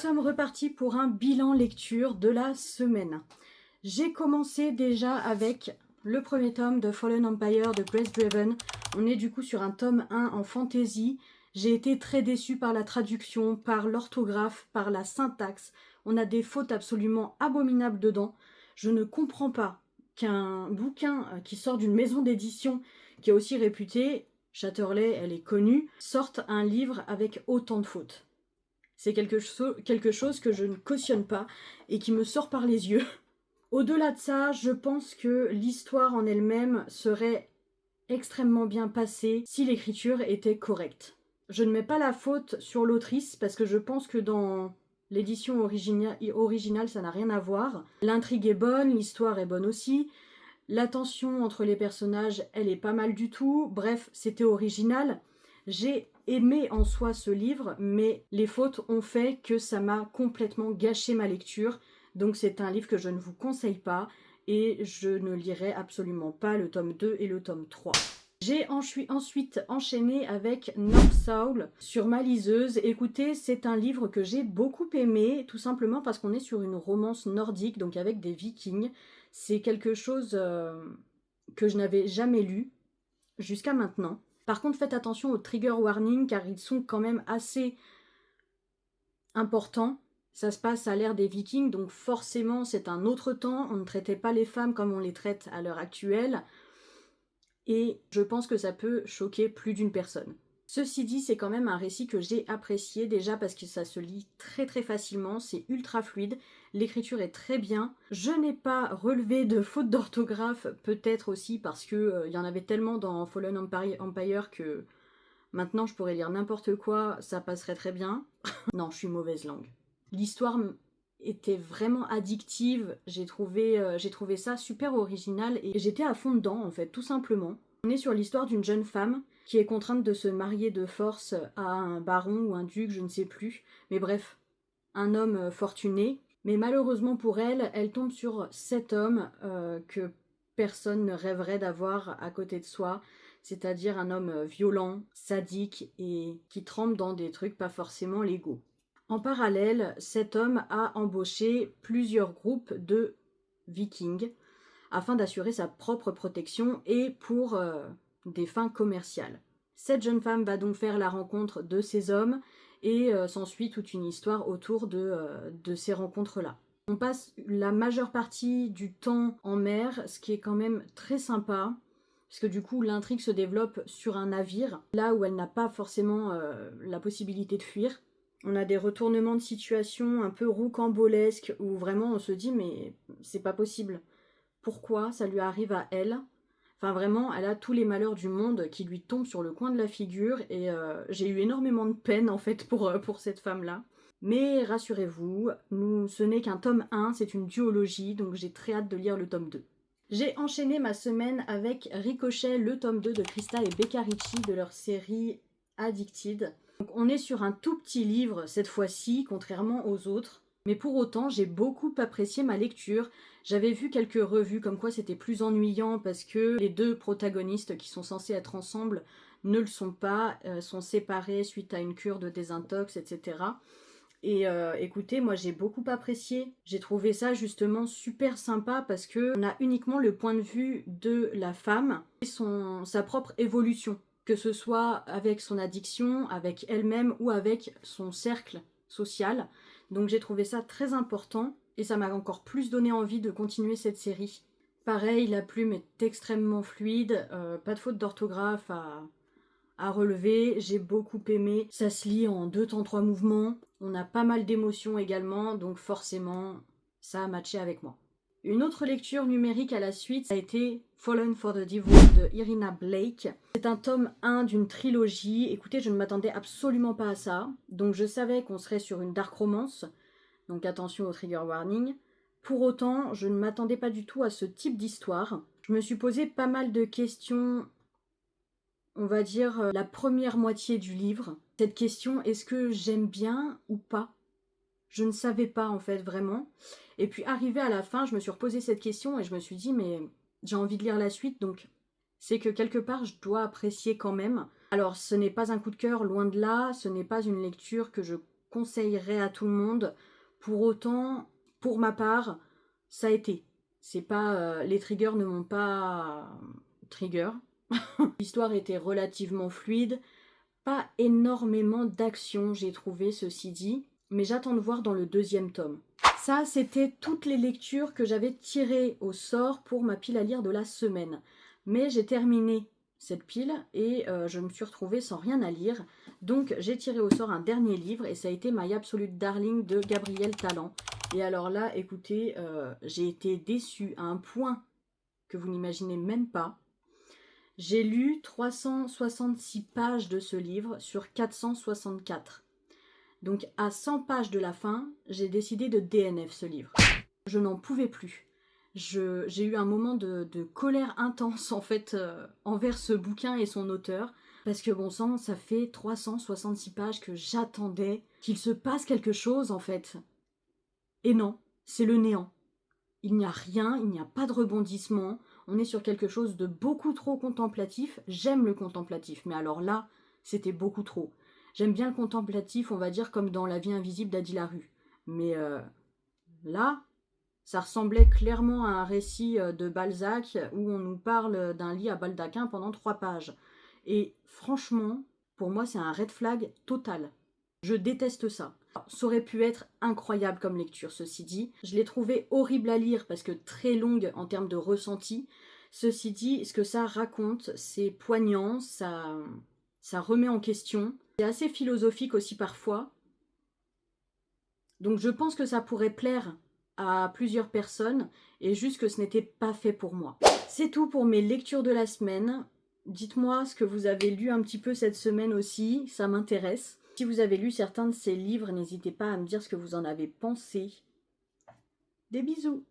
sommes repartis pour un bilan lecture de la semaine. J'ai commencé déjà avec le premier tome de Fallen Empire de Grace Draven. On est du coup sur un tome 1 en fantasy. J'ai été très déçue par la traduction, par l'orthographe, par la syntaxe. On a des fautes absolument abominables dedans. Je ne comprends pas qu'un bouquin qui sort d'une maison d'édition qui est aussi réputée, Chatterley, elle est connue, sorte un livre avec autant de fautes. C'est quelque chose que je ne cautionne pas et qui me sort par les yeux. Au-delà de ça, je pense que l'histoire en elle-même serait extrêmement bien passée si l'écriture était correcte. Je ne mets pas la faute sur l'autrice parce que je pense que dans l'édition originale, ça n'a rien à voir. L'intrigue est bonne, l'histoire est bonne aussi. La tension entre les personnages, elle est pas mal du tout. Bref, c'était original. J'ai aimé en soi ce livre, mais les fautes ont fait que ça m'a complètement gâché ma lecture. Donc c'est un livre que je ne vous conseille pas et je ne lirai absolument pas le tome 2 et le tome 3. J'ai ensuite enchaîné avec North Soul sur ma liseuse. Écoutez, c'est un livre que j'ai beaucoup aimé, tout simplement parce qu'on est sur une romance nordique, donc avec des vikings. C'est quelque chose que je n'avais jamais lu jusqu'à maintenant. Par contre, faites attention aux trigger warnings car ils sont quand même assez importants. Ça se passe à l'ère des Vikings, donc forcément c'est un autre temps. On ne traitait pas les femmes comme on les traite à l'heure actuelle. Et je pense que ça peut choquer plus d'une personne. Ceci dit, c'est quand même un récit que j'ai apprécié, déjà parce que ça se lit très très facilement, c'est ultra fluide, l'écriture est très bien. Je n'ai pas relevé de faute d'orthographe, peut-être aussi parce que y en avait tellement dans Fallen Empire que maintenant je pourrais lire n'importe quoi, ça passerait très bien. Non, je suis mauvaise langue. L'histoire était vraiment addictive, j'ai trouvé ça super original et j'étais à fond dedans en fait, tout simplement. On est sur l'histoire d'une jeune femme qui est contrainte de se marier de force à un baron ou un duc, je ne sais plus, mais bref, un homme fortuné. Mais malheureusement pour elle, elle tombe sur cet homme que personne ne rêverait d'avoir à côté de soi, c'est-à-dire un homme violent, sadique et qui trempe dans des trucs pas forcément légaux. En parallèle, cet homme a embauché plusieurs groupes de vikings afin d'assurer sa propre protection et pour des fins commerciales. Cette jeune femme va donc faire la rencontre de ces hommes et s'ensuit toute une histoire autour de ces rencontres-là. On passe la majeure partie du temps en mer, ce qui est quand même très sympa, parce que du coup l'intrigue se développe sur un navire, là où elle n'a pas forcément la possibilité de fuir. On a des retournements de situation un peu rocambolesques où vraiment on se dit mais c'est pas possible. Pourquoi ça lui arrive à elle? Enfin vraiment, elle a tous les malheurs du monde qui lui tombent sur le coin de la figure et j'ai eu énormément de peine en fait pour cette femme-là. Mais rassurez-vous, ce n'est qu'un tome 1, c'est une duologie, donc j'ai très hâte de lire le tome 2. J'ai enchaîné ma semaine avec Ricochet, le tome 2 de Krista et Becca Ricci de leur série Addicted. Donc on est sur un tout petit livre cette fois-ci, contrairement aux autres. Mais pour autant, j'ai beaucoup apprécié ma lecture. J'avais vu quelques revues comme quoi c'était plus ennuyant parce que les deux protagonistes qui sont censés être ensemble ne le sont pas, sont séparés suite à une cure de désintox, etc. Et écoutez, moi j'ai beaucoup apprécié. J'ai trouvé ça justement super sympa parce que on a uniquement le point de vue de la femme et sa propre évolution. Que ce soit avec son addiction, avec elle-même ou avec son cercle social. Donc j'ai trouvé ça très important et ça m'a encore plus donné envie de continuer cette série. Pareil, la plume est extrêmement fluide, pas de faute d'orthographe à relever, j'ai beaucoup aimé. Ça se lit en 2 temps 3 mouvements, on a pas mal d'émotions également, donc forcément ça a matché avec moi. Une autre lecture numérique à la suite, ça a été Fallen for the Divorce de Irina Blake. C'est un tome 1 d'une trilogie. Écoutez, je ne m'attendais absolument pas à ça. Donc je savais qu'on serait sur une dark romance. Donc attention au trigger warning. Pour autant, je ne m'attendais pas du tout à ce type d'histoire. Je me suis posé pas mal de questions, on va dire la première moitié du livre. Cette question, est-ce que j'aime bien ou pas ? Je ne savais pas en fait vraiment. Et puis arrivé à la fin, je me suis reposé cette question et je me suis dit mais j'ai envie de lire la suite donc c'est que quelque part je dois apprécier quand même. Alors ce n'est pas un coup de cœur, loin de là, ce n'est pas une lecture que je conseillerais à tout le monde. Pour autant, pour ma part, ça a été. C'est pas... les triggers ne m'ont pas... Trigger. L'histoire était relativement fluide. Pas énormément d'action, j'ai trouvé, ceci dit. Mais j'attends de voir dans le 2e tome. Ça, c'était toutes les lectures que j'avais tirées au sort pour ma pile à lire de la semaine. Mais j'ai terminé cette pile et je me suis retrouvée sans rien à lire. Donc j'ai tiré au sort un dernier livre et ça a été My Absolute Darling de Gabrielle Tallant. Et alors là, écoutez, j'ai été déçue à un point que vous n'imaginez même pas. J'ai lu 366 pages de ce livre sur 464. Donc à 100 pages de la fin, j'ai décidé de DNF ce livre. Je n'en pouvais plus. J'ai eu un moment de colère intense en fait envers ce bouquin et son auteur. Parce que bon sang, ça fait 366 pages que j'attendais qu'il se passe quelque chose en fait. Et non, c'est le néant. Il n'y a rien, il n'y a pas de rebondissement. On est sur quelque chose de beaucoup trop contemplatif. J'aime le contemplatif, mais alors là, c'était beaucoup trop. J'aime bien le contemplatif, on va dire, comme dans La vie invisible d'Adi Larue. Mais là, ça ressemblait clairement à un récit de Balzac où on nous parle d'un lit à baldaquin pendant 3 pages. Et franchement, pour moi, c'est un red flag total. Je déteste ça. Ça aurait pu être incroyable comme lecture, ceci dit. Je l'ai trouvé horrible à lire parce que très longue en termes de ressenti. Ceci dit, ce que ça raconte, c'est poignant, ça remet en question. C'est assez philosophique aussi parfois. Donc je pense que ça pourrait plaire à plusieurs personnes et juste que ce n'était pas fait pour moi. C'est tout pour mes lectures de la semaine. Dites-moi ce que vous avez lu un petit peu cette semaine aussi, ça m'intéresse. Si vous avez lu certains de ces livres, n'hésitez pas à me dire ce que vous en avez pensé. Des bisous!